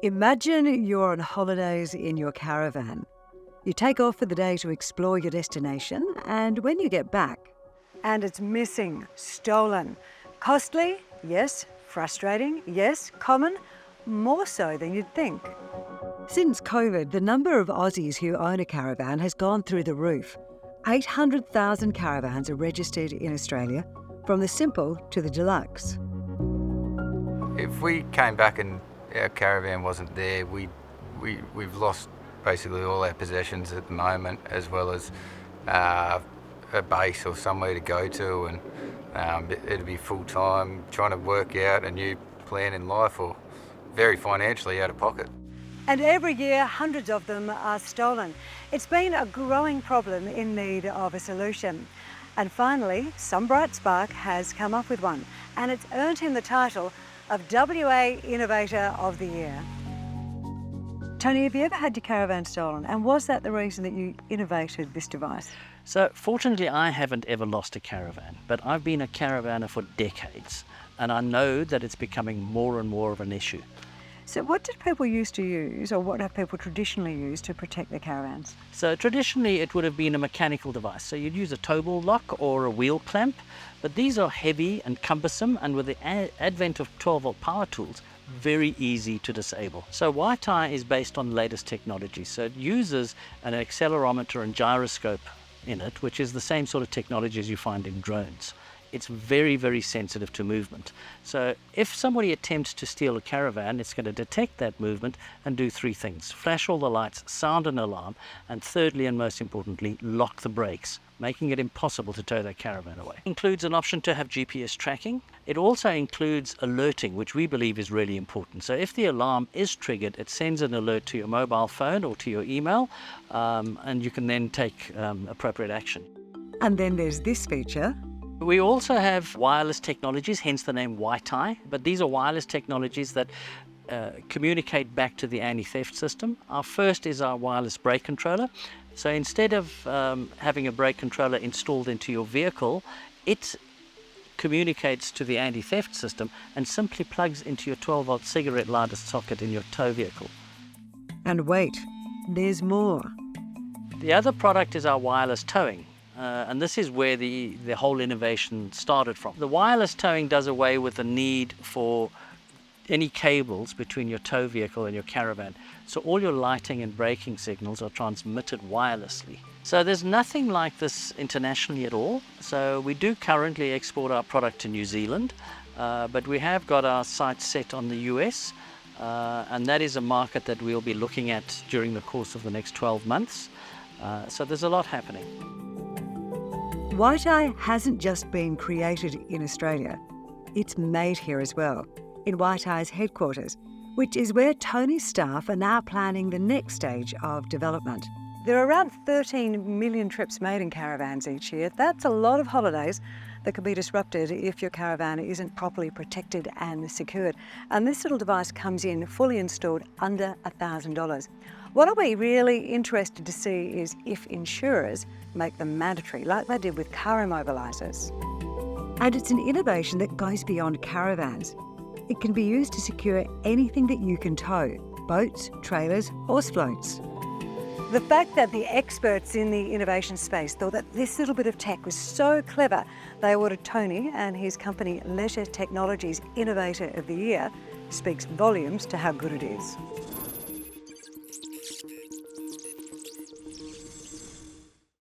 Imagine you're on holidays in your caravan. You take off for the day to explore your destination, and when you get back, and it's missing, stolen. Costly? Yes. Frustrating? Yes. Common? More so than you'd think. Since COVID, the number of Aussies who own a caravan has gone through the roof. 800,000 caravans are registered in Australia, from the simple to the deluxe. If we came back and our caravan wasn't there, we've lost basically all our possessions at the moment, as well as a base or somewhere to go to, and it'd be full time trying to work out a new plan in life, or very financially out of pocket. And every year, hundreds of them are stolen. It's been a growing problem in need of a solution. And finally, some bright spark has come up with one, and it's earned him the title of WA Innovator of the Year. Tony, have you ever had your caravan stolen? And was that the reason that you innovated this device? So fortunately, I haven't ever lost a caravan, but I've been a caravaner for decades, and I know that it's becoming more and more of an issue. So what did people used to use, or what have people traditionally used to protect their caravans? So traditionally, it would have been a mechanical device. So you'd use a tow ball lock or a wheel clamp, but these are heavy and cumbersome, and with the advent of 12-volt power tools, very easy to disable. So WiTi is based on the latest technology. So it uses an accelerometer and gyroscope in it, which is the same sort of technology as you find in drones. It's very, very sensitive to movement. So if somebody attempts to steal a caravan, it's going to detect that movement and do three things: flash all the lights, sound an alarm, and thirdly, and most importantly, lock the brakes, making it impossible to tow that caravan away. It includes an option to have GPS tracking. It also includes alerting, which we believe is really important. So if the alarm is triggered, it sends an alert to your mobile phone or to your email, and you can then take appropriate action. And then there's this feature. We also have wireless technologies, hence the name WiTi, but these are wireless technologies that communicate back to the anti-theft system. Our first is our wireless brake controller. So instead of having a brake controller installed into your vehicle, it communicates to the anti-theft system and simply plugs into your 12-volt cigarette lighter socket in your tow vehicle. And wait, there's more. The other product is our wireless towing. And this is where the whole innovation started from. The wireless towing does away with the need for any cables between your tow vehicle and your caravan. So all your lighting and braking signals are transmitted wirelessly. So there's nothing like this internationally at all. So we do currently export our product to New Zealand, but we have got our sights set on the US, and that is a market that we'll be looking at during the course of the next 12 months. So there's a lot happening. WiTi hasn't just been created in Australia, it's made here as well, in WiTi's headquarters, which is where Tony's staff are now planning the next stage of development. There are around 13 million trips made in caravans each year. That's a lot of holidays that could be disrupted if your caravan isn't properly protected and secured. And this little device comes in fully installed under $1,000. What I'll be really interested to see is if insurers make them mandatory, like they did with car immobilisers. And it's an innovation that goes beyond caravans. It can be used to secure anything that you can tow: boats, trailers, horse floats. The fact that the experts in the innovation space thought that this little bit of tech was so clever, they awarded Tony and his company Leisure Technologies Innovator of the Year speaks volumes to how good it is.